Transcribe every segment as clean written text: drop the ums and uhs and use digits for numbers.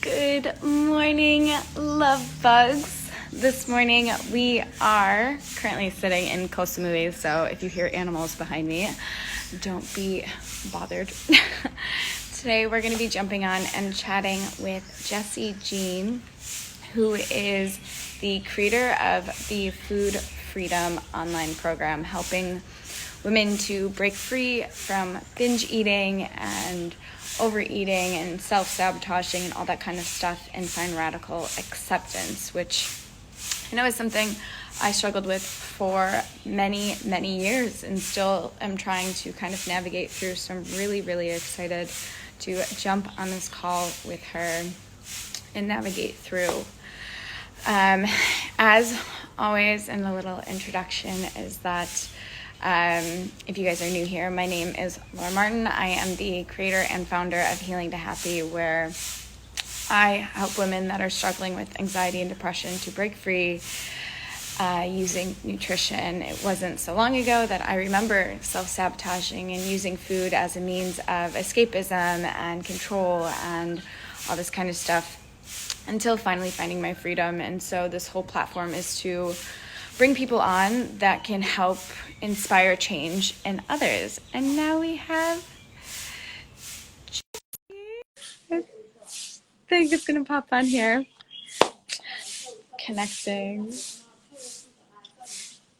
Good morning, love bugs. This morning we are currently sitting in Costa Movies, so if you hear animals behind me, don't be bothered. Today we're going to be jumping on and chatting with Jessie Jean, who is the creator of the Food Freedom online program, helping women to break free from binge eating and overeating and self-sabotaging and all that kind of stuff and find radical acceptance, which I know is something I struggled with for many, many years and still am trying to kind of navigate through. So I'm really, really excited to jump on this call with her and navigate through. As always, in a little introduction is that if you guys are new here, my name is Laura Martin. I am the creator and founder of Healing to Happy, where I help women that are struggling with anxiety and depression to break free using nutrition. It wasn't so long ago that I remember self-sabotaging and using food as a means of escapism and control and all this kind of stuff until finally finding my freedom. And so this whole platform is to bring people on that can help inspire change in others. And now we have Jessie. I think it's going to pop on here. Connecting.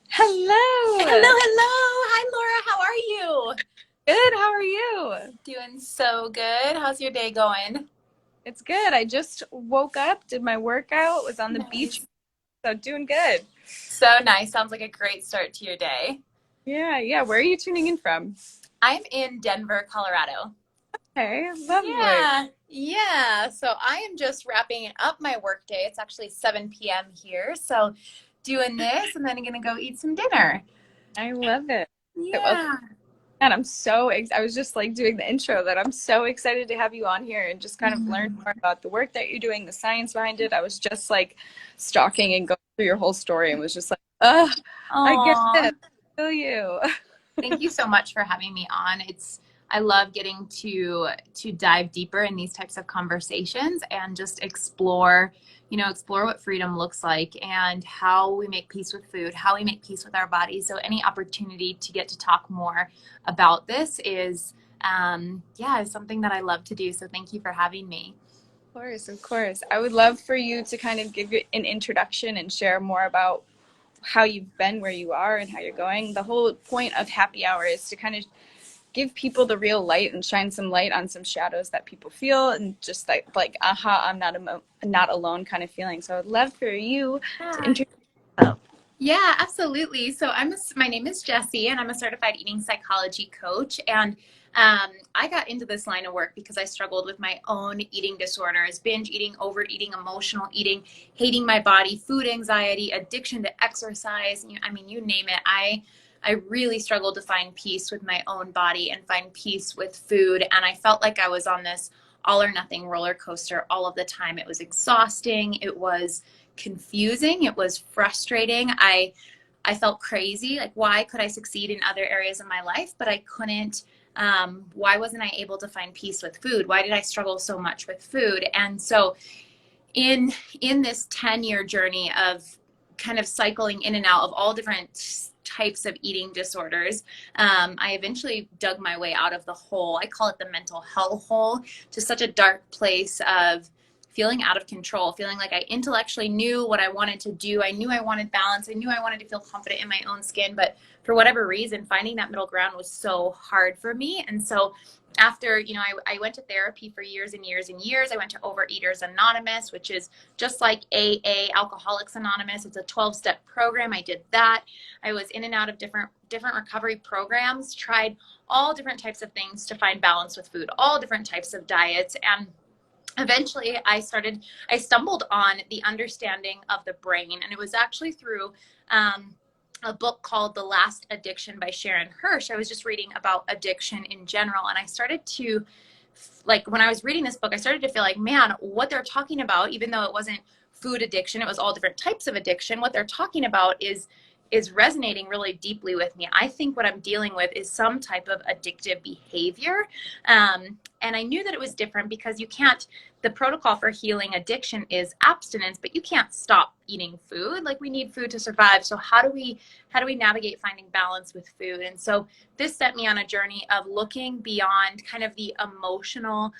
Hello. Hello. Hi, Laura. How are you? Good. How are you? Doing so good. How's your day going? It's good. I just woke up, did my workout, was on the beach. So doing good. So nice. Sounds like a great start to your day. Yeah. Where are you tuning in from? I'm in Denver, Colorado. Okay, lovely. Yeah. So I am just wrapping up my work day. It's actually 7 p.m. here. So doing this and then I'm going to go eat some dinner. I love it. Yeah. And I'm so I was just like doing the intro that I'm so excited to have you on here and just kind of learn more about the work that you're doing, the science behind it. I was just like stalking and going through your whole story and was just like, I get it. I feel you. Thank you so much for having me on. I love getting to dive deeper in these types of conversations and just explore what freedom looks like and how we make peace with food, how we make peace with our bodies. So any opportunity to get to talk more about this is something that I love to do. So thank you for having me. Of course. I would love for you to kind of give an introduction and share more about how you've been where you are and how you're going. The whole point of happy hour is to kind of give people the real light and shine some light on some shadows that people feel and just like I'm not alone kind of feeling. So I'd love for you to introduce yourself. Yeah, absolutely. So my name is Jessie and I'm a certified eating psychology coach. And I got into this line of work because I struggled with my own eating disorders, binge eating, overeating, emotional eating, hating my body, food anxiety, addiction to exercise. You name it. I really struggled to find peace with my own body and find peace with food. And I felt like I was on this all or nothing roller coaster all of the time. It was exhausting. It was confusing. It was frustrating. I felt crazy. Like, why could I succeed in other areas of my life, but I couldn't? Why wasn't I able to find peace with food? Why did I struggle so much with food? And so in this 10-year journey of kind of cycling in and out of all different types of eating disorders, I eventually dug my way out of the hole. I call it the mental hellhole, to such a dark place of feeling out of control, feeling like I intellectually knew what I wanted to do. I knew I wanted balance. I knew I wanted to feel confident in my own skin, but for whatever reason, finding that middle ground was so hard for me. And so after, I went to therapy for years and years and years. I went to Overeaters Anonymous, which is just like AA, Alcoholics Anonymous. It's a 12-step program. I did that. I was in and out of different recovery programs, tried all different types of things to find balance with food, all different types of diets. And eventually I stumbled on the understanding of the brain. And it was actually through a book called The Last Addiction by Sharon Hirsch. I was just reading about addiction in general. And I started to, when I was reading this book, I started to feel like, man, what they're talking about, even though it wasn't food addiction, it was all different types of addiction. What they're talking about is resonating really deeply with me. I think what I'm dealing with is some type of addictive behavior. And I knew that it was different because you can't, the protocol for healing addiction is abstinence, but you can't stop eating food. Like, we need food to survive. So how do we navigate finding balance with food? And so this set me on a journey of looking beyond kind of the emotional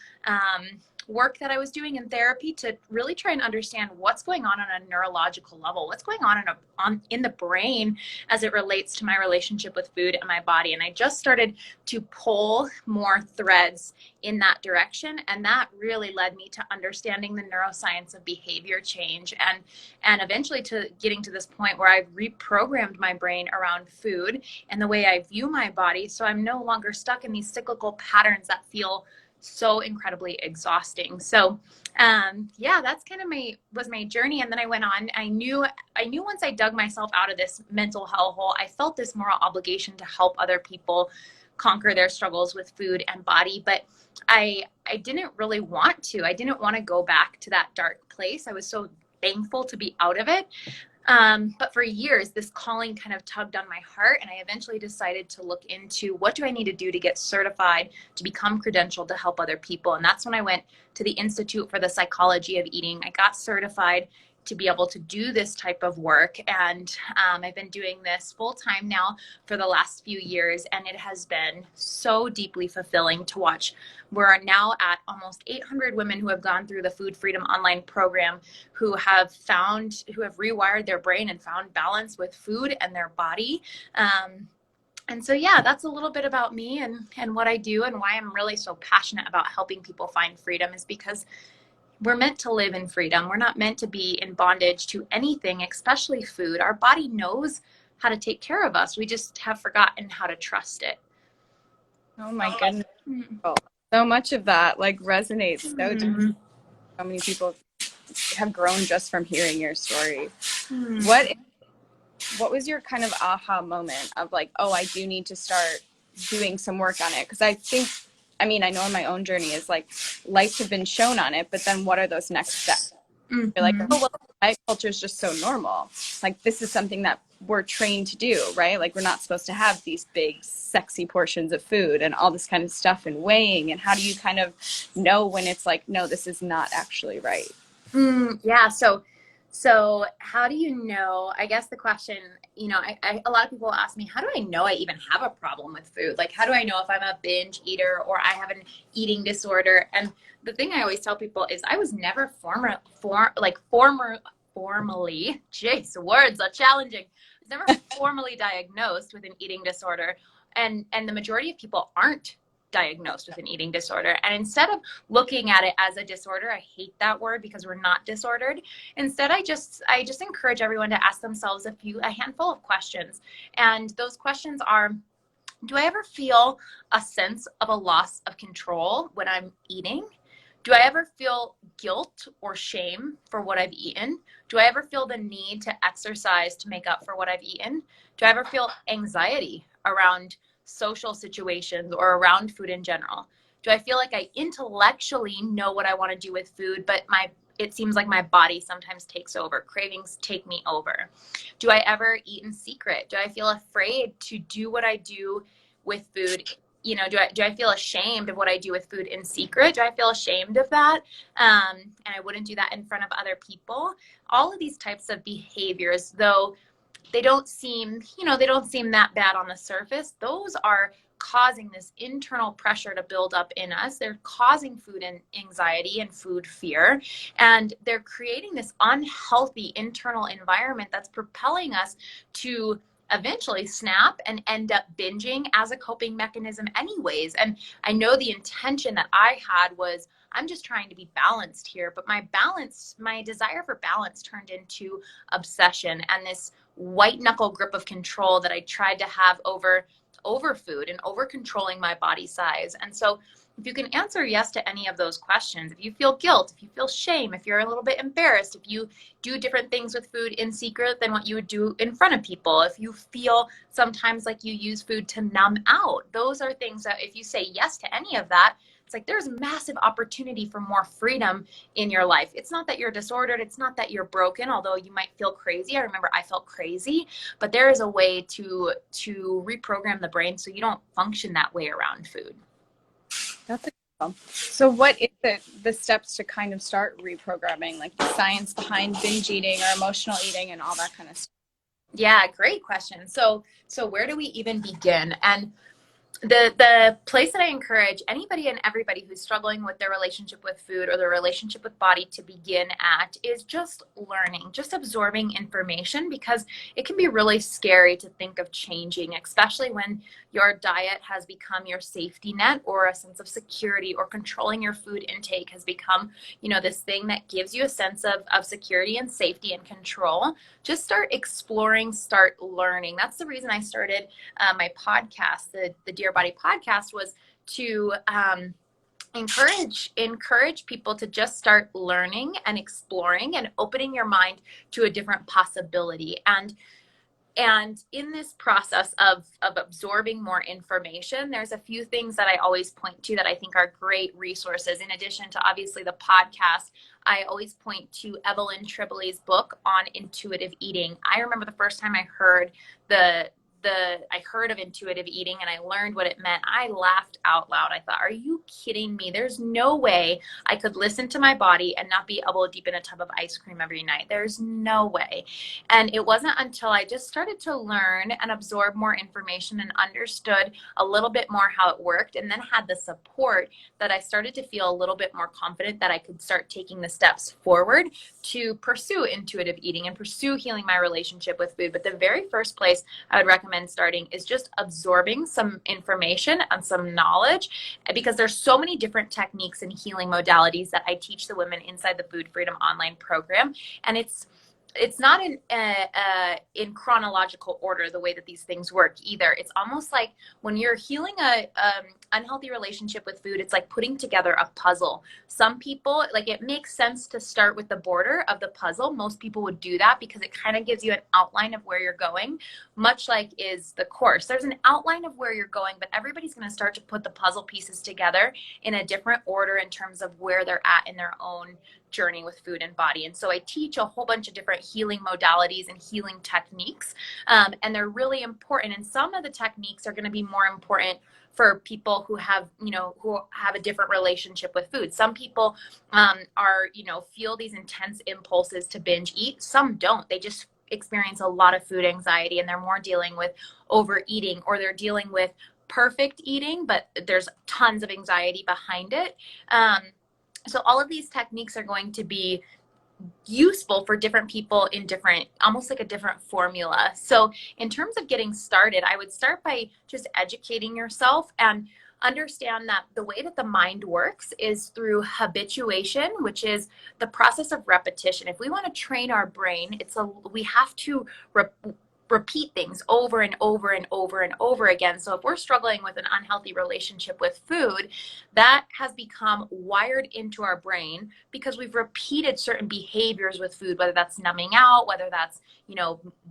work that I was doing in therapy to really try and understand what's going on a neurological level, what's going on in the brain as it relates to my relationship with food and my body. And I just started to pull more threads in that direction, and that really led me to understanding the neuroscience of behavior change, and eventually to getting to this point where I've reprogrammed my brain around food and the way I view my body, so I'm no longer stuck in these cyclical patterns that feel so incredibly exhausting. So yeah, that's kind of my journey. And then I went on. I knew once I dug myself out of this mental hellhole, I felt this moral obligation to help other people conquer their struggles with food and body. But I didn't really want to. I didn't want to go back to that dark place. I was so thankful to be out of it. But for years, this calling kind of tugged on my heart, and I eventually decided to look into what do I need to do to get certified, to become credentialed to help other people. And that's when I went to the Institute for the Psychology of Eating. I got certified to be able to do this type of work. And I've been doing this full time now for the last few years, and it has been so deeply fulfilling to watch. We're now at almost 800 women who have gone through the Food Freedom Online program, who have rewired their brain and found balance with food and their body. And so, yeah, that's a little bit about me and what I do, and why I'm really so passionate about helping people find freedom is because we're meant to live in freedom. We're not meant to be in bondage to anything, especially food. Our body knows how to take care of us. We just have forgotten how to trust it. Oh my goodness. So much of that like resonates so deeply. So many people have grown just from hearing your story. What was your kind of aha moment of like, oh, I do need to start doing some work on it? Because I know in my own journey is like lights have been shown on it, but then what are those next steps? You're like, oh, well, diet culture is just so normal. Like, this is something that we're trained to do, right? Like, we're not supposed to have these big, sexy portions of food and all this kind of stuff and weighing. And how do you kind of know when it's like, no, this is not actually right? Yeah. So how do you know? I guess the question, a lot of people ask me, how do I know I even have a problem with food? Like, how do I know if I'm a binge eater or I have an eating disorder? And the thing I always tell people is I was never formally, jeez, words are challenging. I was never formally diagnosed with an eating disorder. And the majority of people aren't diagnosed with an eating disorder. And instead of looking at it as a disorder, I hate that word because we're not disordered. Instead, I just encourage everyone to ask themselves a handful of questions. And those questions are, do I ever feel a sense of a loss of control when I'm eating? Do I ever feel guilt or shame for what I've eaten? Do I ever feel the need to exercise to make up for what I've eaten? Do I ever feel anxiety around social situations or around food in general? Do I feel like I intellectually know what I want to do with food, but it seems like my body sometimes takes over? Cravings take me over. Do I ever eat in secret? Do I feel afraid to do what I do with food? Do I feel ashamed of what I do with food in secret? Do I feel ashamed of that? And I wouldn't do that in front of other people. All of these types of behaviors, though they don't seem that bad on the surface, those are causing this internal pressure to build up in us. They're causing food anxiety and food fear, and they're creating this unhealthy internal environment that's propelling us to eventually snap and end up binging as a coping mechanism anyways. And I know the intention that I had was, I'm just trying to be balanced here, but my desire for balance turned into obsession and this white knuckle grip of control that I tried to have over food and over controlling my body size. And so if you can answer yes to any of those questions, if you feel guilt, if you feel shame, if you're a little bit embarrassed, if you do different things with food in secret than what you would do in front of people, if you feel sometimes like you use food to numb out, those are things that if you say yes to any of that, it's like there's massive opportunity for more freedom in your life. It's not that you're disordered. It's not that you're broken, although you might feel crazy. I remember I felt crazy, but there is a way to reprogram the brain so you don't function that way around food. That's a So what is the steps to kind of start reprogramming, like the science behind binge eating or emotional eating and all that kind of stuff? Yeah, great question. So where do we even begin? And the place that I encourage anybody and everybody who's struggling with their relationship with food or their relationship with body to begin at is just learning, just absorbing information, because it can be really scary to think of changing, especially when your diet has become your safety net, or a sense of security, or controlling your food intake has become, this thing that gives you a sense of security and safety and control. Just start exploring, start learning. That's the reason I started my podcast, the Dear Body podcast, was to encourage people to just start learning and exploring and opening your mind to a different possibility. And in this process of absorbing more information, there's a few things that I always point to that I think are great resources. In addition to obviously the podcast, I always point to Evelyn Tripoli's book on intuitive eating. I remember the first time I heard of intuitive eating and I learned what it meant, I laughed out loud. I thought, are you kidding me? There's no way I could listen to my body and not be able to deep in a tub of ice cream every night. There's no way. And it wasn't until I just started to learn and absorb more information and understood a little bit more how it worked, and then had the support, that I started to feel a little bit more confident that I could start taking the steps forward to pursue intuitive eating and pursue healing my relationship with food. But the very first place I would recommend starting is just absorbing some information and some knowledge, because there's so many different techniques and healing modalities that I teach the women inside the Food Freedom online program. And it's not in chronological order the way that these things work either. It's almost like when you're healing a unhealthy relationship with food, it's like putting together a puzzle. Some people, like, it makes sense to start with the border of the puzzle. Most people would do that because it kind of gives you an outline of where you're going, much like is the course. There's an outline of where you're going, but everybody's going to start to put the puzzle pieces together in a different order in terms of where they're at in their own journey with food and body. And so I teach a whole bunch of different healing modalities and healing techniques, and they're really important. And some of the techniques are going to be more important for people who have a different relationship with food. Some people feel these intense impulses to binge eat. Some don't. They just experience a lot of food anxiety, and they're more dealing with overeating, or they're dealing with perfect eating, but there's tons of anxiety behind it. So all of these techniques are going to be useful for different people in different, almost like a different formula. So in terms of getting started, I would start by just educating yourself and understand that the way that the mind works is through habituation, which is the process of repetition. If we want to train our brain, we have to repeat things over and over and over and over again. So if we're struggling with an unhealthy relationship with food, that has become wired into our brain because we've repeated certain behaviors with food, whether that's numbing out, whether that's,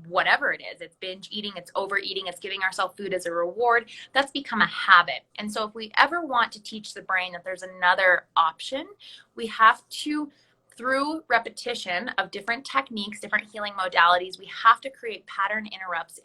whatever it is. It's binge eating, it's overeating, it's giving ourselves food as a reward. That's become a habit. And so if we ever want to teach the brain that there's another option, we have to, through repetition of different techniques, different healing modalities, we have to create pattern interrupts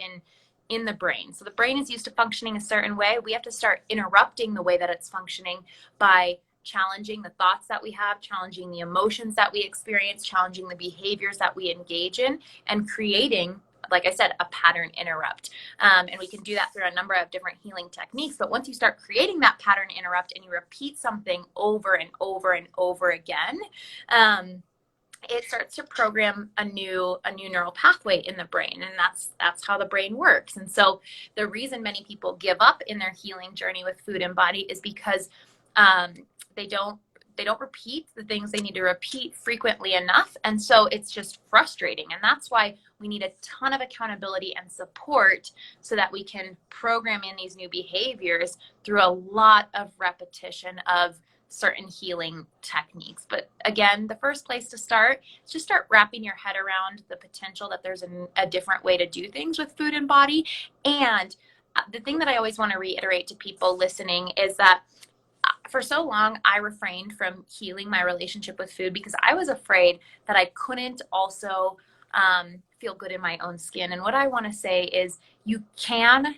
in the brain. So the brain is used to functioning a certain way. We have to start interrupting the way that it's functioning by challenging the thoughts that we have, challenging the emotions that we experience, challenging the behaviors that we engage in, and creating, like I said, a pattern interrupt. And we can do that through a number of different healing techniques. But once you start creating that pattern interrupt and you repeat something over and over and over again, it starts to program a new neural pathway in the brain. And that's how the brain works. And so the reason many people give up in their healing journey with food and body is because they don't repeat the things they need to repeat frequently enough. And so it's just frustrating. And that's why we need a ton of accountability and support so that we can program in these new behaviors through a lot of repetition of certain healing techniques. But again, the first place to start is just start wrapping your head around the potential that there's a different way to do things with food and body. And the thing that I always want to reiterate to people listening is that for so long, I refrained from healing my relationship with food because I was afraid that I couldn't also feel good in my own skin. And what I want to say is you can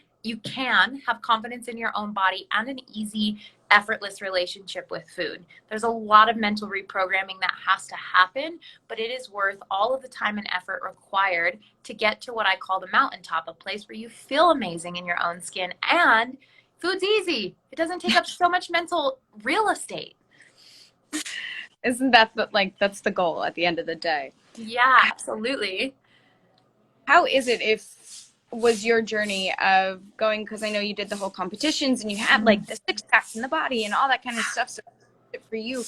have confidence in your own body and an easy effortless relationship with food. There's a lot of mental reprogramming that has to happen, but it is worth all of the time and effort required to get to what I call the mountaintop, a place where you feel amazing in your own skin, and food's easy. It doesn't take up so much mental real estate. Isn't that that's the goal at the end of the day? Yeah, absolutely. How is it if was your journey of going, because I know you did the whole competitions and you had like the six packs in the body and all that kind of stuff. So for you,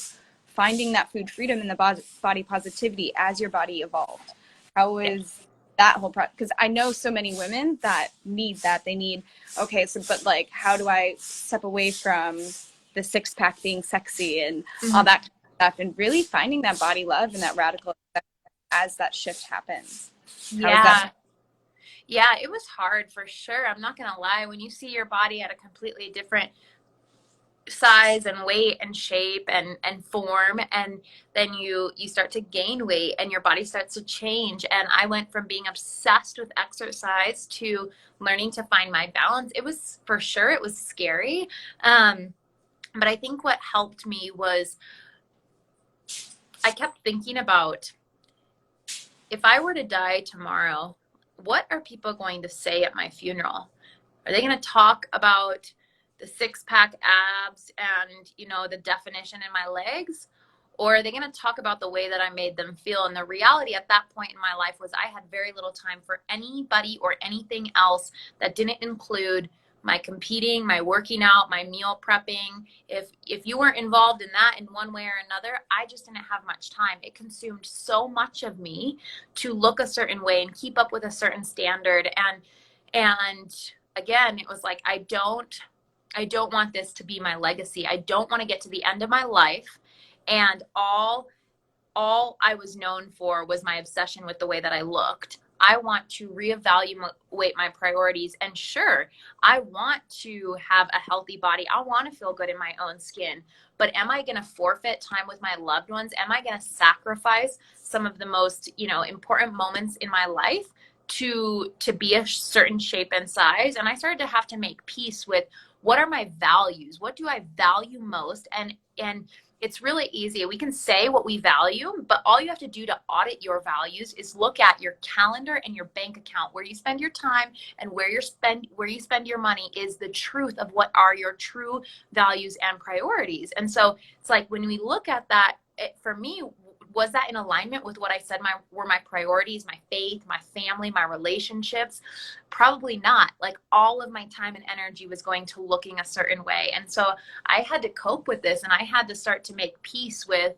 finding that food freedom and the body positivity as your body evolved, how was that whole process? Because I know so many women that need that. They need, okay, so but like, how do I step away from the six pack being sexy and all that kind of stuff, and really finding that body love and that radical as that shift happens? Yeah. Yeah, it was hard for sure. I'm not going to lie. When you see your body at a completely different size and weight and shape and form, and then you start to gain weight and your body starts to change, and I went from being obsessed with exercise to learning to find my balance. It was, for sure, it was scary. But I think what helped me was I kept thinking about, if I were to die tomorrow, what are people going to say at my funeral? Are they going to talk about the six pack abs and, the definition in my legs? Or are they going to talk about the way that I made them feel? And the reality at that point in my life was I had very little time for anybody or anything else that didn't include my competing, my working out, my meal prepping. If you weren't involved in that in one way or another, I just didn't have much time. It consumed so much of me to look a certain way and keep up with a certain standard. And again, it was like, I don't want this to be my legacy. I don't want to get to the end of my life and all I was known for was my obsession with the way that I looked. I want to reevaluate my priorities. And sure, I want to have a healthy body. I want to feel good in my own skin. But am I going to forfeit time with my loved ones? Am I going to sacrifice some of the most, important moments in my life to be a certain shape and size? And I started to have to make peace with, what are my values? What do I value most? And it's really easy. We can say what we value, but all you have to do to audit your values is look at your calendar and your bank account. Where you spend your time and where you spend your money is the truth of what are your true values and priorities. And so it's like, when we look at that, for me, was that in alignment with what I said were my priorities, my faith, my family, my relationships? Probably not. Like, all of my time and energy was going to looking a certain way. And so I had to cope with this, and I had to start to make peace with,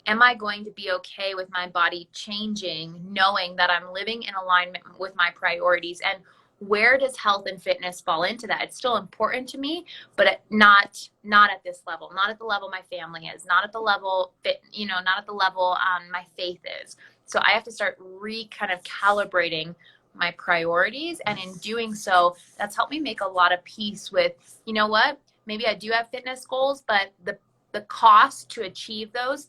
am I going to be okay with my body changing, knowing that I'm living in alignment with my priorities? And where does health and fitness fall into that? It's still important to me, but not at this level, not at the level my family is, not at the level not at the level my faith is. So I have to start kind of calibrating my priorities. And in doing so, that's helped me make a lot of peace with, what, maybe I do have fitness goals, but the cost to achieve those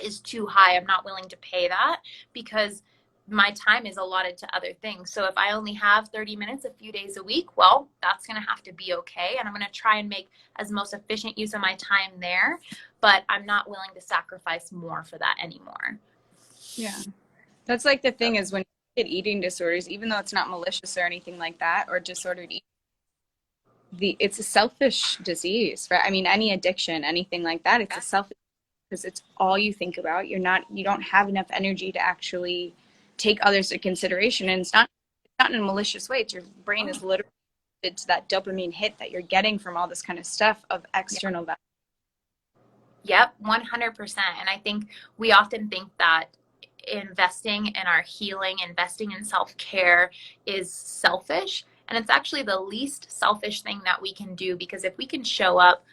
is too high. I'm not willing to pay that because my time is allotted to other things. So if I only have 30 minutes a few days a week, well, that's going to have to be okay. And I'm going to try and make as most efficient use of my time there, but I'm not willing to sacrifice more for that anymore. Yeah. That's like the thing is, when you get eating disorders, even though it's not malicious or anything like that, or disordered eating, it's a selfish disease, right? I mean, any addiction, anything like that, it's a selfish, because it's all you think about. You don't have enough energy to actually take others into consideration. And it's not in a malicious way. It's your brain is literally to that dopamine hit that you're getting from all this kind of stuff of external value. Yep, 100%. And I think we often think that investing in our healing, investing in self-care is selfish. And it's actually the least selfish thing that we can do, because if we can show up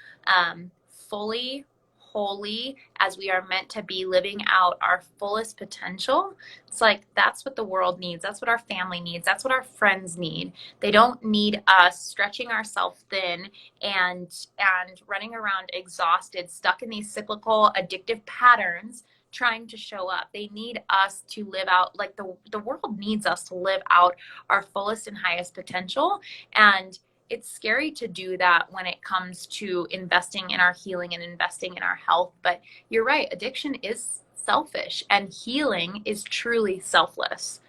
fully, wholly, as we are meant to be, living out our fullest potential, it's like, that's what the world needs. That's what our family needs. That's what our friends need. They don't need us stretching ourselves thin and running around exhausted, stuck in these cyclical addictive patterns, trying to show up. They need us to live out, like the world needs us to live out our fullest and highest potential. And it's scary to do that when it comes to investing in our healing and investing in our health. But you're right, addiction is selfish and healing is truly selfless.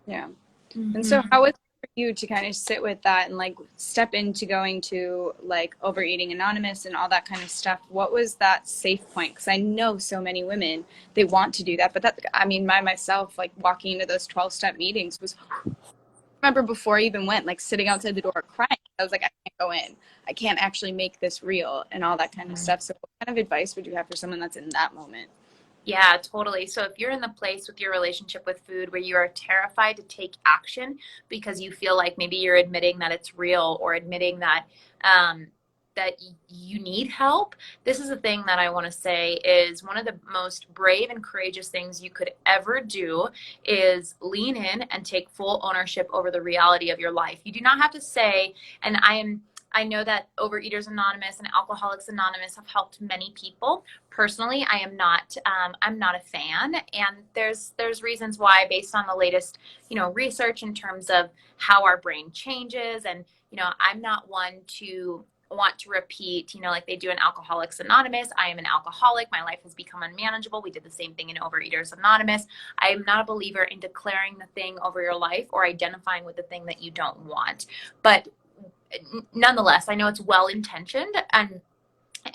Yeah. And so Mm-hmm. how was it for you to kind of sit with that and like step into going to like Overeating Anonymous and all that kind of stuff? What was that safe point? Because I know so many women, they want to do that, but that, I mean, myself, like walking into those 12-step meetings was, I remember before I even went, like sitting outside the door crying. I was like, I can't go in. I can't actually make this real and all that kind of stuff. So what kind of advice would you have for someone that's in that moment? Yeah, totally. So if you're in the place with your relationship with food where you are terrified to take action because you feel like maybe you're admitting that it's real or admitting that you need help, this is a thing that I want to say is one of the most brave and courageous things you could ever do is lean in and take full ownership over the reality of your life. You do not have to say, and I know that Overeaters Anonymous and Alcoholics Anonymous have helped many people. Personally, I am not. I'm not a fan, and there's reasons why based on the latest, research in terms of how our brain changes, and I'm not one to want to repeat, like they do in Alcoholics Anonymous. I am an alcoholic. My life has become unmanageable. We did the same thing in Overeaters Anonymous. I am not a believer in declaring the thing over your life or identifying with the thing that you don't want. But nonetheless, I know it's well intentioned,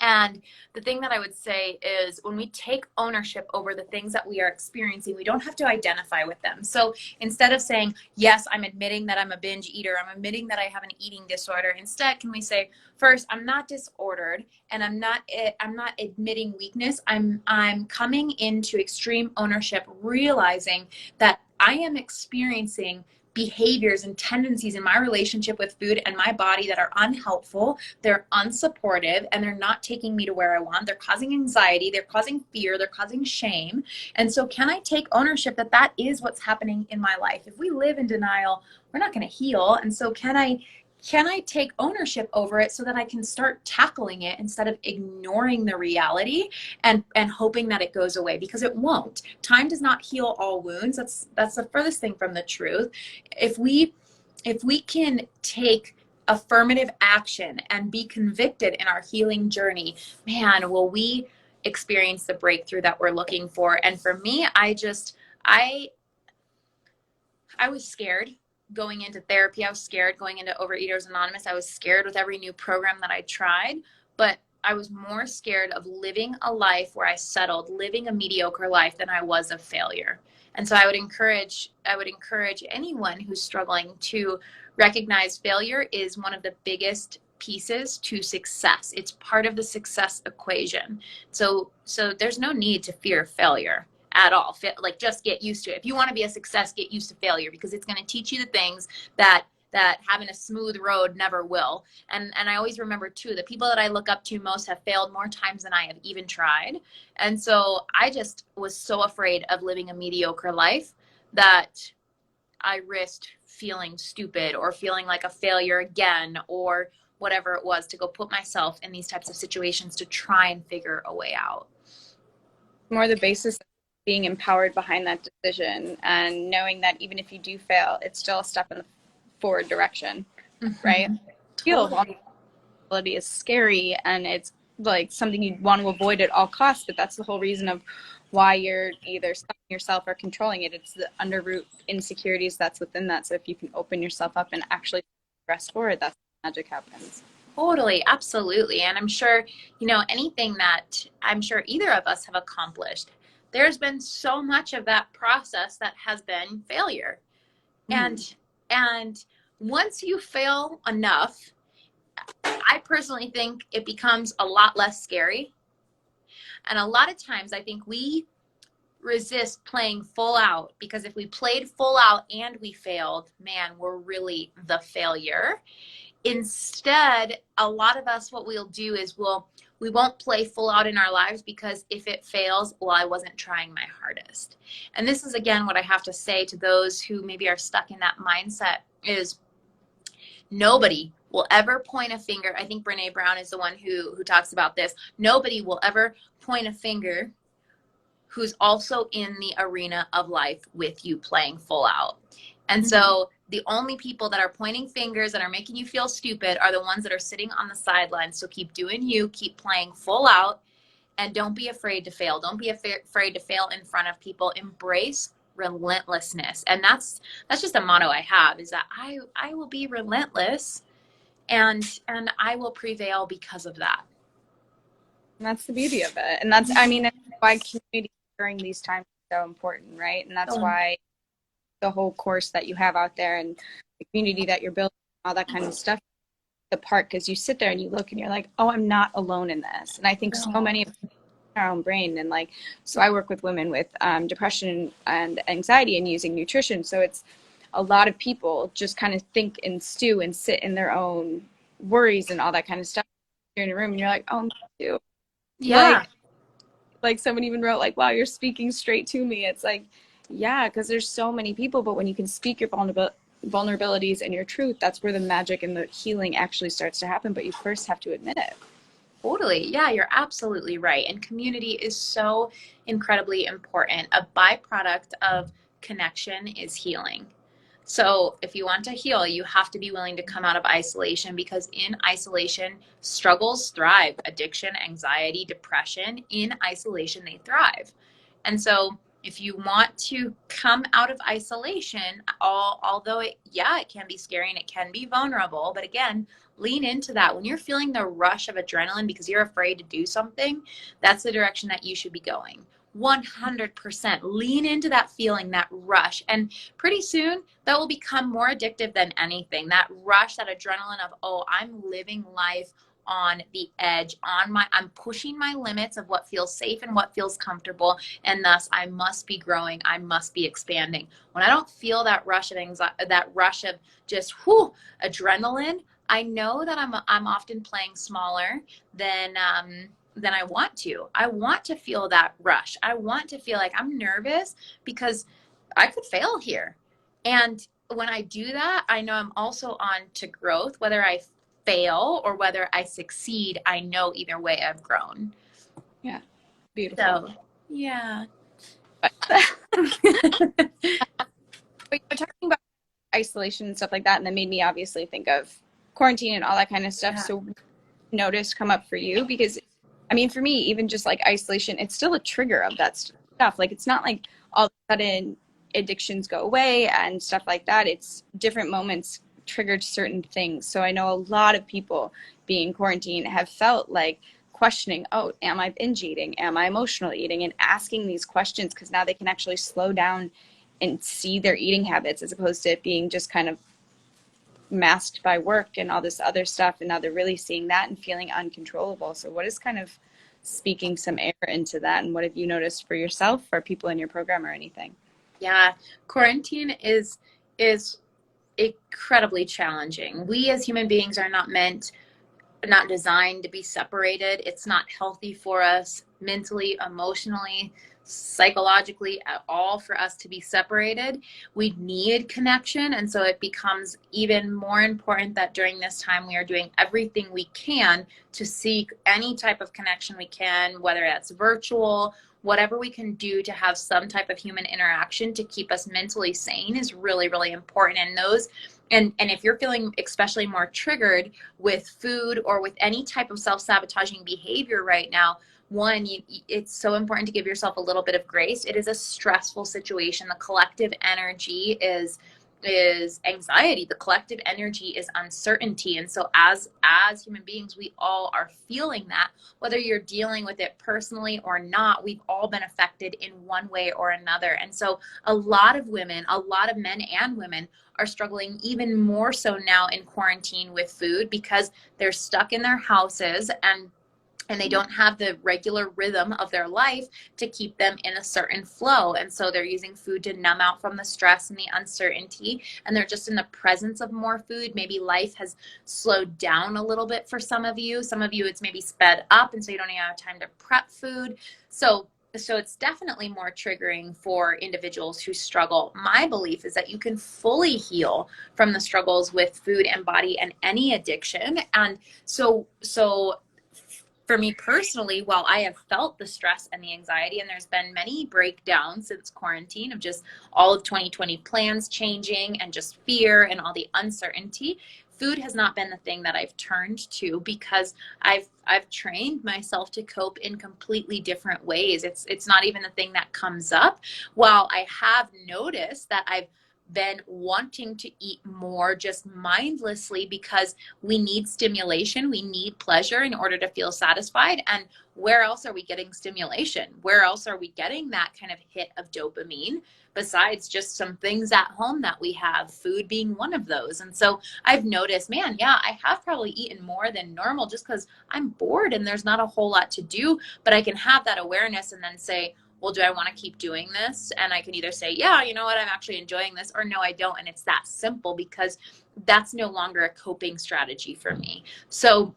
and the thing that I would say is when we take ownership over the things that we are experiencing, we don't have to identify with them. So instead of saying, yes, I'm admitting that I'm a binge eater, I'm admitting that I have an eating disorder, instead can we say, first, I'm not disordered and I'm not admitting weakness. I'm coming into extreme ownership, realizing that I am experiencing behaviors and tendencies in my relationship with food and my body that are unhelpful, they're unsupportive, and they're not taking me to where I want. They're causing anxiety, they're causing fear, they're causing shame. And so can I take ownership that that is what's happening in my life? If we live in denial, we're not going to heal. And so can I take ownership over it so that I can start tackling it instead of ignoring the reality and hoping that it goes away, because it won't. Time does not heal all wounds. That's the furthest thing from the truth. If we can take affirmative action and be convicted in our healing journey, man, will we experience the breakthrough that we're looking for. And for me, I was scared going into therapy. I was scared going into Overeaters Anonymous. I was scared with every new program that I tried, but I was more scared of living a life where I settled, living a mediocre life, than I was of failure. And so I would encourage anyone who's struggling to recognize failure is one of the biggest pieces to success. It's part of the success equation. So there's no need to fear failure at all. Like, just get used to it. If you want to be a success, get used to failure, because it's going to teach you the things that having a smooth road never will. And I always remember too, the people that I look up to most have failed more times than I have even tried. And so I just was so afraid of living a mediocre life that I risked feeling stupid or feeling like a failure again, or whatever it was, to go put myself in these types of situations to try and figure a way out. More the basis of being empowered behind that decision and knowing that even if you do fail, it's still a step in the forward direction, right? Totally. Vulnerability is scary and it's like something you want to avoid at all costs, but that's the whole reason of why you're either stopping yourself or controlling it. It's the underroot insecurities that's within that. So if you can open yourself up and actually press forward, that's when magic happens. Totally, absolutely. And I'm sure, anything that I'm sure either of us have accomplished, there's been so much of that process that has been failure. And once you fail enough, I personally think it becomes a lot less scary. And a lot of times I think we resist playing full out, because if we played full out and we failed, man, we're really the failure. Instead, a lot of us, what we'll do is we won't play full out in our lives, because if it fails, well, I wasn't trying my hardest. And this is, again, what I have to say to those who maybe are stuck in that mindset is nobody will ever point a finger. I think Brene Brown is the one who talks about this. Nobody will ever point a finger who's also in the arena of life with you playing full out. And so the only people that are pointing fingers and are making you feel stupid are the ones that are sitting on the sidelines. So keep doing you, keep playing full out, and don't be afraid to fail. Don't be afraid to fail in front of people. Embrace relentlessness. And that's just a motto I have, is that I will be relentless, and I will prevail because of that. And that's the beauty of it. And that's, I mean, that's why community during these times is so important, right? And that's why the whole course that you have out there and the community that you're building, all that kind of stuff, the part, because you sit there and you look and you're like, oh, I'm not alone in this. And I think so many of us in our own brain, and like, so I work with women with depression and anxiety and using nutrition. So it's a lot of people just kind of think and stew and sit in their own worries and all that kind of stuff. You're in a room and you're like, oh, me too. Yeah. Like someone even wrote like, wow, you're speaking straight to me. It's like, yeah, because there's so many people, but when you can speak your vulnerabilities and your truth, that's where the magic and the healing actually starts to happen. But you first have to admit it. Totally. Yeah, you're absolutely right. And community is so incredibly important. A byproduct of connection is healing. So if you want to heal, you have to be willing to come out of isolation, because in isolation, struggles thrive. Addiction, anxiety, depression, in isolation, they thrive. And so if you want to come out of isolation, although it can be scary and it can be vulnerable, but again, lean into that. When you're feeling the rush of adrenaline because you're afraid to do something, that's the direction that you should be going. 100% lean into that feeling, that rush. And pretty soon that will become more addictive than anything. That rush, that adrenaline of, oh, I'm living life on the edge, I'm pushing my limits of what feels safe and what feels comfortable. And thus I must be growing. I must be expanding. When I don't feel that rush of anxiety, that rush of just adrenaline, I know that I'm often playing smaller than I want to. I want to feel that rush. I want to feel like I'm nervous because I could fail here. And when I do that, I know I'm also on to growth. Whether I fail or whether I succeed, I know either way I've grown. Yeah. Beautiful. So, yeah. But you're talking about isolation and stuff like that, and that made me obviously think of quarantine and all that kind of stuff. Yeah. So notice come up for you, because I mean, for me, even just like isolation, it's still a trigger of that stuff. Like, it's not like all of a sudden addictions go away and stuff like that. It's different moments triggered certain things. So I know a lot of people being quarantined have felt like questioning, oh, am I binge eating? Am I emotional eating? And asking these questions, because now they can actually slow down and see their eating habits, as opposed to it being just kind of masked by work and all this other stuff. And now they're really seeing that and feeling uncontrollable. So what is kind of speaking some air into that, and what have you noticed for yourself or people in your program or anything? Yeah, quarantine is incredibly challenging. We as human beings are not designed to be separated. It's not healthy for us mentally, emotionally, psychologically at all for us to be separated. We need connection. And so it becomes even more important that during this time we are doing everything we can to seek any type of connection we can, whether that's virtual, whatever we can do to have some type of human interaction to keep us mentally sane is really, really important. And if you're feeling especially more triggered with food or with any type of self-sabotaging behavior right now, it's so important to give yourself a little bit of grace. It is a stressful situation. The collective energy is anxiety. The collective energy is uncertainty. And so as human beings, we all are feeling that. Whether you're dealing with it personally or not, we've all been affected in one way or another. And so a lot of women, a lot of men and women are struggling even more so now in quarantine with food, because they're stuck in their houses and they don't have the regular rhythm of their life to keep them in a certain flow. And so they're using food to numb out from the stress and the uncertainty. And they're just in the presence of more food. Maybe life has slowed down a little bit for some of you. Some of you, it's maybe sped up. And so you don't even have time to prep food. So it's definitely more triggering for individuals who struggle. My belief is that you can fully heal from the struggles with food and body and any addiction. And so for me personally, while I have felt the stress and the anxiety, and there's been many breakdowns since quarantine of just all of 2020 plans changing and just fear and all the uncertainty, food has not been the thing that I've turned to, because I've trained myself to cope in completely different ways. It's not even the thing that comes up. While I have noticed that I've been wanting to eat more just mindlessly, because we need stimulation, we need pleasure in order to feel satisfied. And where else are we getting stimulation? Where else are we getting that kind of hit of dopamine besides just some things at home that we have, food being one of those? And so I've noticed, man, yeah, I have probably eaten more than normal just because I'm bored and there's not a whole lot to do. But I can have that awareness and then say, well, do I want to keep doing this? And I can either say, yeah, you know what, I'm actually enjoying this, or no, I don't. And it's that simple, because that's no longer a coping strategy for me. So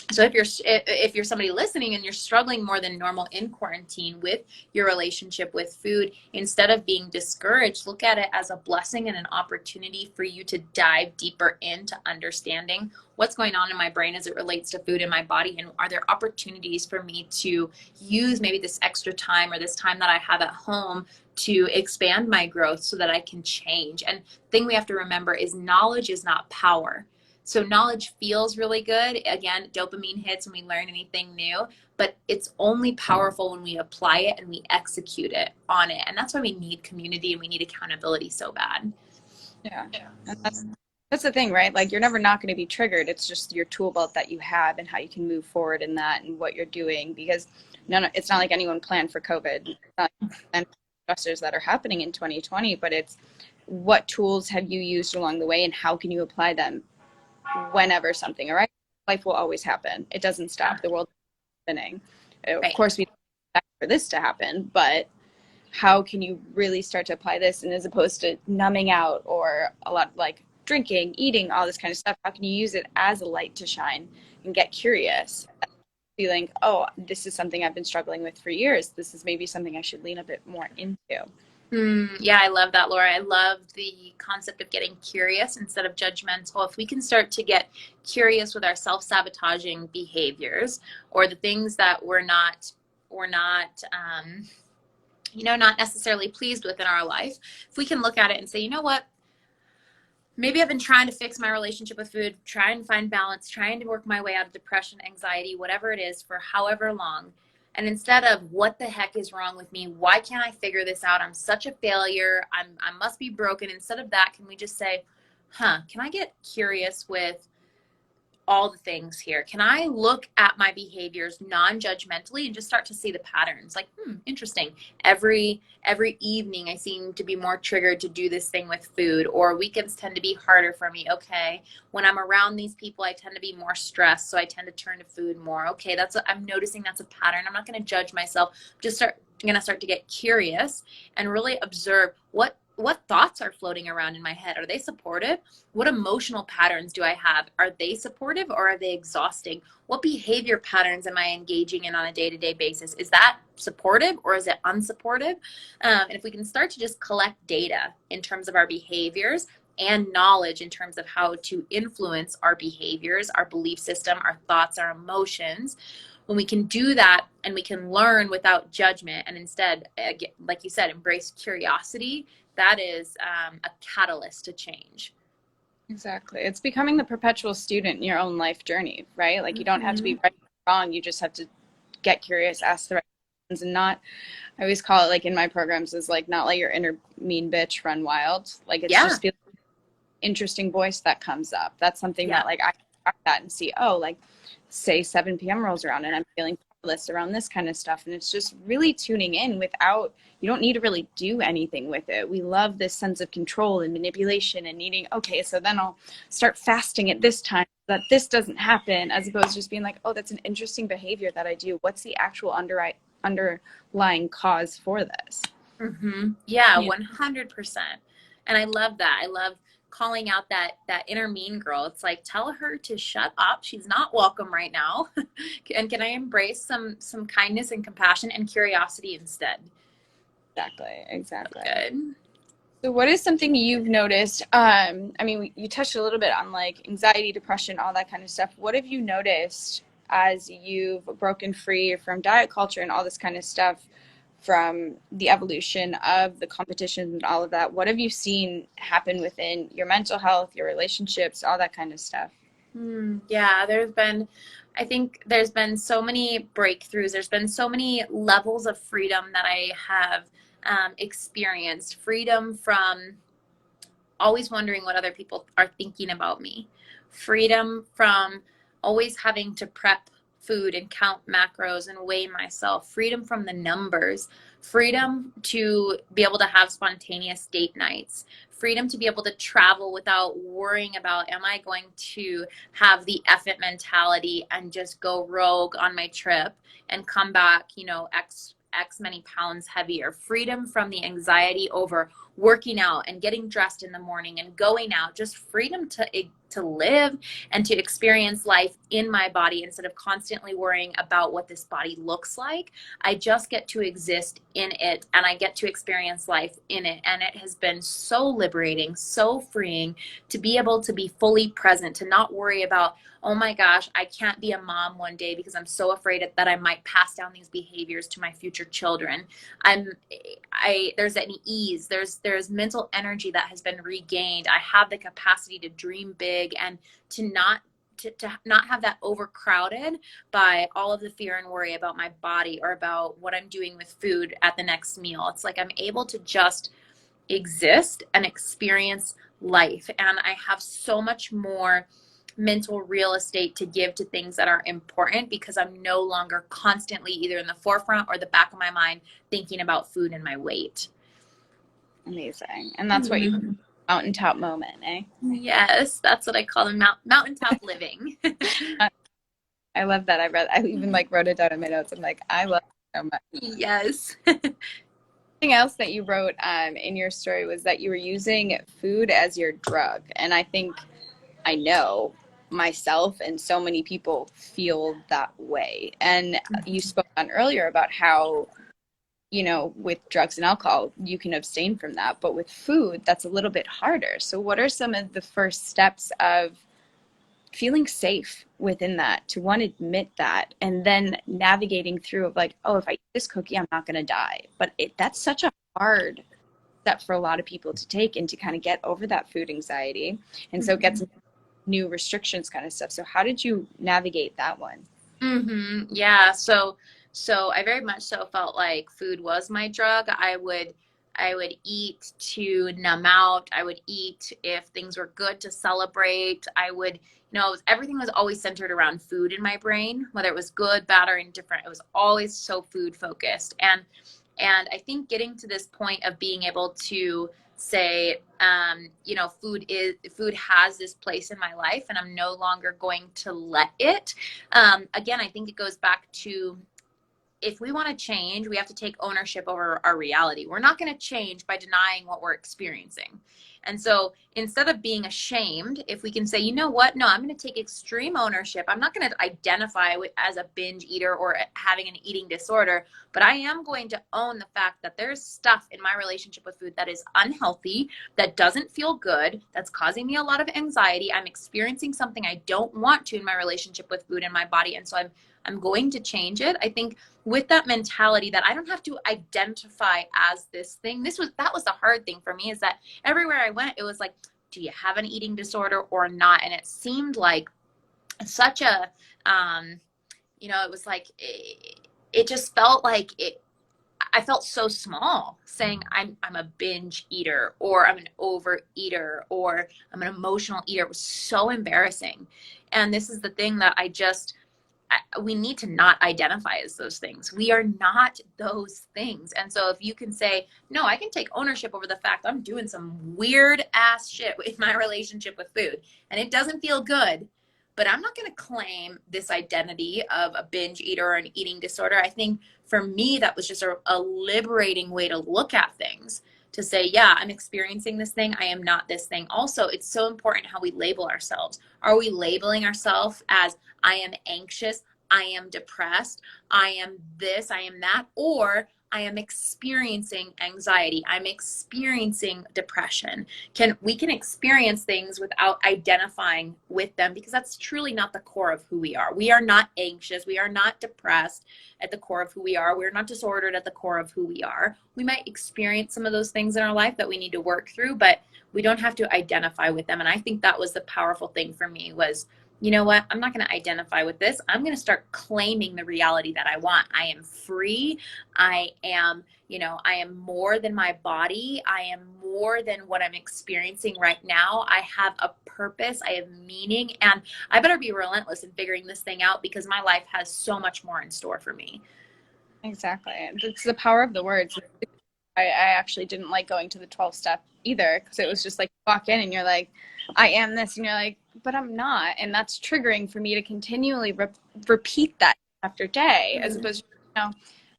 if you're somebody listening and you're struggling more than normal in quarantine with your relationship with food, instead of being discouraged, look at it as a blessing and an opportunity for you to dive deeper into understanding what's going on in my brain as it relates to food in my body, and are there opportunities for me to use maybe this extra time or this time that I have at home to expand my growth so that I can change. And the thing we have to remember is knowledge is not power. So knowledge feels really good. Again, dopamine hits when we learn anything new, but it's only powerful when we apply it and we execute it on it. And that's why we need community and we need accountability so bad. Yeah. And that's the thing, right? Like, you're never not going to be triggered. It's just your tool belt that you have and how you can move forward in that and what you're doing, because it's not like anyone planned for COVID. It's not planned for stressors that are happening in 2020, but it's what tools have you used along the way and how can you apply them whenever something arrives. Life will always happen. It doesn't stop. The world is spinning. Of course, we don't expect for this to happen, but how can you really start to apply this? And as opposed to numbing out or a lot like drinking, eating, all this kind of stuff, how can you use it as a light to shine and get curious? Feeling, oh, this is something I've been struggling with for years. This is maybe something I should lean a bit more into. Yeah, I love that, Laura. I love the concept of getting curious instead of judgmental. If we can start to get curious with our self-sabotaging behaviors, or the things that we're not, not necessarily pleased with in our life, if we can look at it and say, you know what, maybe I've been trying to fix my relationship with food, trying to find balance, trying to work my way out of depression, anxiety, whatever it is, for however long. And instead of what the heck is wrong with me? Why can't I figure this out? I'm such a failure. I must be broken. Instead of that, can we just say, can I get curious with all the things here? Can I look at my behaviors non-judgmentally and just start to see the patterns? Like, interesting. Every evening I seem to be more triggered to do this thing with food, or weekends tend to be harder for me. Okay. When I'm around these people, I tend to be more stressed, so I tend to turn to food more. Okay. I'm noticing that's a pattern. I'm not going to judge myself. I'm going to start to get curious and really observe what thoughts are floating around in my head. Are they supportive? What emotional patterns do I have? Are they supportive or are they exhausting? What behavior patterns am I engaging in on a day-to-day basis? Is that supportive or is it unsupportive? And if we can start to just collect data in terms of our behaviors and knowledge in terms of how to influence our behaviors, our belief system, our thoughts, our emotions, when we can do that and we can learn without judgment and instead, like you said, embrace curiosity, that is a catalyst to change. Exactly. It's becoming the perpetual student in your own life journey, right? Like, you don't have to be right or wrong. You just have to get curious, ask the right questions, and not, I always call it, like in my programs, is like, not let your inner mean bitch run wild. Like, it's just an interesting voice that comes up. That's something that, like, I can track that and see, oh, like, say 7 p.m. rolls around and I'm feeling powerless around this kind of stuff. And it's just really tuning in without, you don't need to really do anything with it. We love this sense of control and manipulation and needing, okay, so then I'll start fasting at this time so that this doesn't happen, as opposed to just being like, oh, that's an interesting behavior that I do. What's the actual underlying cause for this? Yeah, 100%. And I love that. I love calling out that inner mean girl. It's like, tell her to shut up. She's not welcome right now. And can I embrace some kindness and compassion and curiosity instead? Exactly. Good. So what is something you've noticed? I mean, you touched a little bit on like anxiety, depression, all that kind of stuff. What have you noticed as you've broken free from diet culture and all this kind of stuff, from the evolution of the competition and all of that, what have you seen happen within your mental health, your relationships, all that kind of stuff? Yeah, I think there's been so many breakthroughs. There's been so many levels of freedom that I have experienced. Freedom from always wondering what other people are thinking about me. Freedom from always having to prep food and count macros and weigh myself. Freedom from the numbers. Freedom to be able to have spontaneous date nights. Freedom to be able to travel without worrying about, am I going to have the F it mentality and just go rogue on my trip and come back, X many pounds heavier. Freedom from the anxiety over working out and getting dressed in the morning and going out. Just freedom to live and to experience life in my body instead of constantly worrying about what this body looks like. I just get to exist in it, and I get to experience life in it. And it has been so liberating, so freeing to be able to be fully present, to not worry about, oh my gosh, I can't be a mom one day because I'm so afraid that I might pass down these behaviors to my future children. There's an ease, there's mental energy that has been regained. I have the capacity to dream big and to not have that overcrowded by all of the fear and worry about my body or about what I'm doing with food at the next meal. It's like I'm able to just exist and experience life, and I have so much more mental real estate to give to things that are important because I'm no longer constantly either in the forefront or the back of my mind thinking about food and my weight. Amazing. And that's what you mountaintop moment, eh? Yes, that's what I call them, mountaintop living. I love that. I even wrote it down in my notes. I'm like, I love it so much. Yes. Something else that you wrote in your story was that you were using food as your drug. And I know myself and so many people feel that way. And you spoke on earlier about how, with drugs and alcohol, you can abstain from that. But with food, that's a little bit harder. So what are some of the first steps of feeling safe within that, to want to admit that, and then navigating through of oh, if I eat this cookie, I'm not going to die. But that's such a hard step for a lot of people to take, and to kind of get over that food anxiety. And so it gets new restrictions kind of stuff. So how did you navigate that one? Yeah. So I very much so felt like food was my drug. I would eat to numb out. I would eat if things were good to celebrate. I would, everything was always centered around food in my brain, whether it was good, bad, or indifferent. It was always so food focused. And I think getting to this point of being able to say, food has this place in my life, and I'm no longer going to let it. Again, I think it goes back to, if we want to change, we have to take ownership over our reality. We're not going to change by denying what we're experiencing. And so instead of being ashamed, if we can say, you know what, no, I'm going to take extreme ownership. I'm not going to identify as a binge eater or having an eating disorder, but I am going to own the fact that there's stuff in my relationship with food that is unhealthy, that doesn't feel good, that's causing me a lot of anxiety. I'm experiencing something I don't want to in my relationship with food in my body. And so I'm going to change it. I think with that mentality that I don't have to identify as this thing, that was the hard thing for me, is that everywhere I went, it was like, do you have an eating disorder or not? And it seemed like such a, it was like, it just felt like I felt so small saying I'm a binge eater, or I'm an overeater, or I'm an emotional eater. It was so embarrassing. And this is the thing that we need to not identify as those things. We are not those things. And so if you can say, no, I can take ownership over the fact I'm doing some weird ass shit in my relationship with food, and it doesn't feel good, but I'm not going to claim this identity of a binge eater or an eating disorder. I think for me, that was just a liberating way to look at things, to say, yeah, I'm experiencing this thing. I am not this thing. Also, it's so important how we label ourselves. Are we labeling ourselves as, I am anxious, I am depressed, I am this, I am that, or I am experiencing anxiety. I'm experiencing depression. We can experience things without identifying with them, because that's truly not the core of who we are. We are not anxious. We are not depressed at the core of who we are. We're not disordered at the core of who we are. We might experience some of those things in our life that we need to work through, but we don't have to identify with them. And I think that was the powerful thing for me was, you know what? I'm not going to identify with this. I'm going to start claiming the reality that I want. I am free. I am more than my body. I am more than what I'm experiencing right now. I have a purpose. I have meaning, and I better be relentless in figuring this thing out, because my life has so much more in store for me. Exactly. It's the power of the words. I actually didn't like going to the 12-step either, because it was just like you walk in and you're like, I am this, and you're like, but I'm not. And that's triggering for me to continually repeat that after day, as opposed to,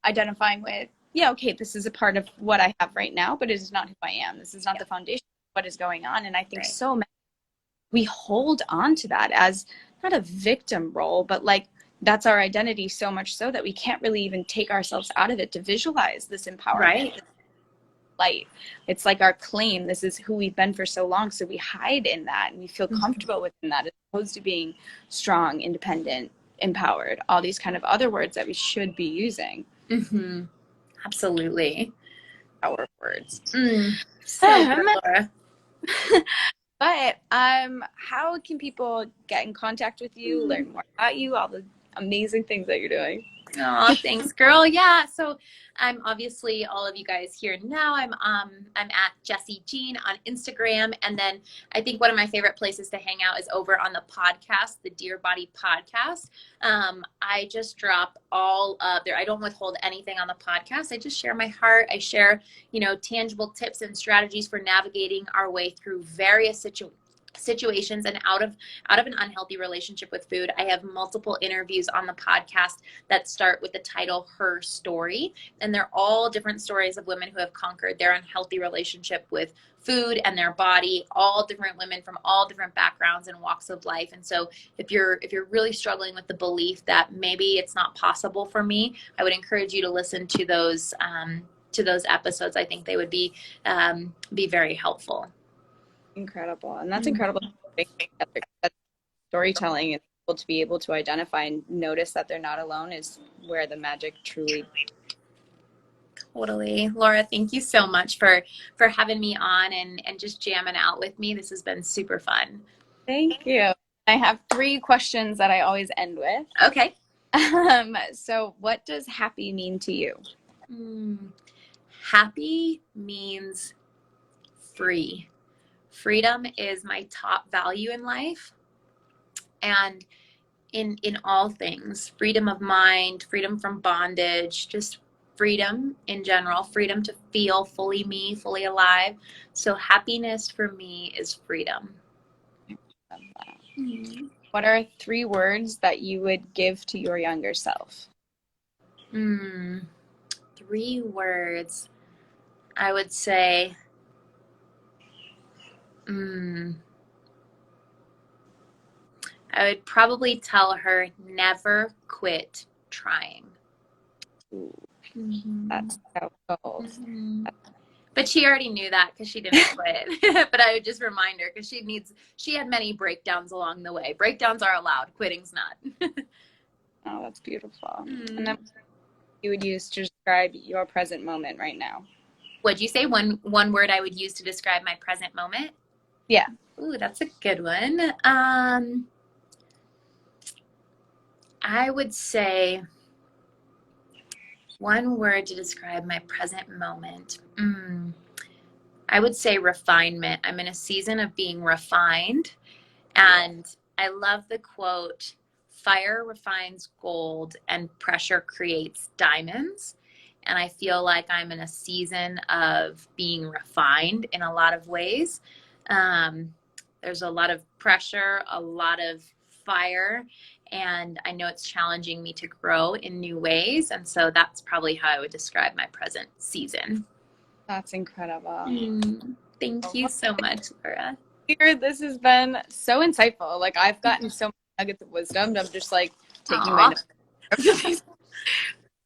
identifying with, yeah, okay, this is a part of what I have right now, but it is not who I am. This is not the foundation of what is going on. And I think so many, we hold on to that as not a victim role, but like that's our identity, so much so that we can't really even take ourselves out of it to visualize this empowerment. Right. Light. It's like our claim. This is who we've been for so long. So we hide in that and we feel comfortable within that, as opposed to being strong, independent, empowered, all these kind of other words that we should be using. Mm-hmm. Absolutely. Our words. So good, Laura. But how can people get in contact with you, learn more about you, all the amazing things that you're doing? Oh, thanks, girl. Yeah. So I'm obviously, all of you guys here now, I'm at Jessie Jean on Instagram. And then I think one of my favorite places to hang out is over on the podcast, the Dear Body podcast. I just drop all of there. I don't withhold anything on the podcast. I just share my heart. I share, tangible tips and strategies for navigating our way through various situations and out of an unhealthy relationship with food. I have multiple interviews on the podcast that start with the title Her Story, and they're all different stories of women who have conquered their unhealthy relationship with food and their body, all different women from all different backgrounds and walks of life. And so if you're really struggling with the belief that maybe it's not possible for me, I would encourage you to listen to those episodes. I think they would be very helpful. Incredible. And that's incredible. Storytelling and to be able to identify and notice that they're not alone is where the magic truly. Totally. Laura, thank you so much for having me on and just jamming out with me. This has been super fun. Thank you. I have 3 questions that I always end with. Okay. So what does happy mean to you? Happy means free. Freedom is my top value in life, and in all things, freedom of mind, freedom from bondage, just freedom in general, freedom to feel fully me, fully alive. So happiness for me is freedom. What are 3 words that you would give to your younger self? 3 words. I would say I would probably tell her never quit trying. That's so cool. But she already knew that because she didn't quit. But I would just remind her, because she had many breakdowns along the way. Breakdowns are allowed, quitting's not. Oh, that's beautiful. And then you would use to describe your present moment right now. What'd you say? One word I would use to describe my present moment? Yeah. Ooh, that's a good one. I would say one word to describe my present moment. I would say refinement. I'm in a season of being refined, and I love the quote, "Fire refines gold and pressure creates diamonds." And I feel like I'm in a season of being refined in a lot of ways. There's a lot of pressure, a lot of fire, and I know it's challenging me to grow in new ways. And so that's probably how I would describe my present season. That's incredible. Thank you so much, Laura. This has been so insightful. Like, I've gotten so many nuggets of wisdom. I'm just like taking my notes.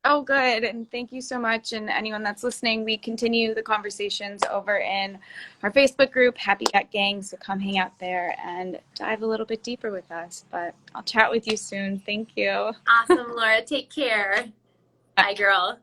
Oh, good. And thank you so much. And anyone that's listening, we continue the conversations over in our Facebook group, Happy Cat Gang. So come hang out there and dive a little bit deeper with us. But I'll chat with you soon. Thank you. Awesome, Laura. Take care. Bye, girl.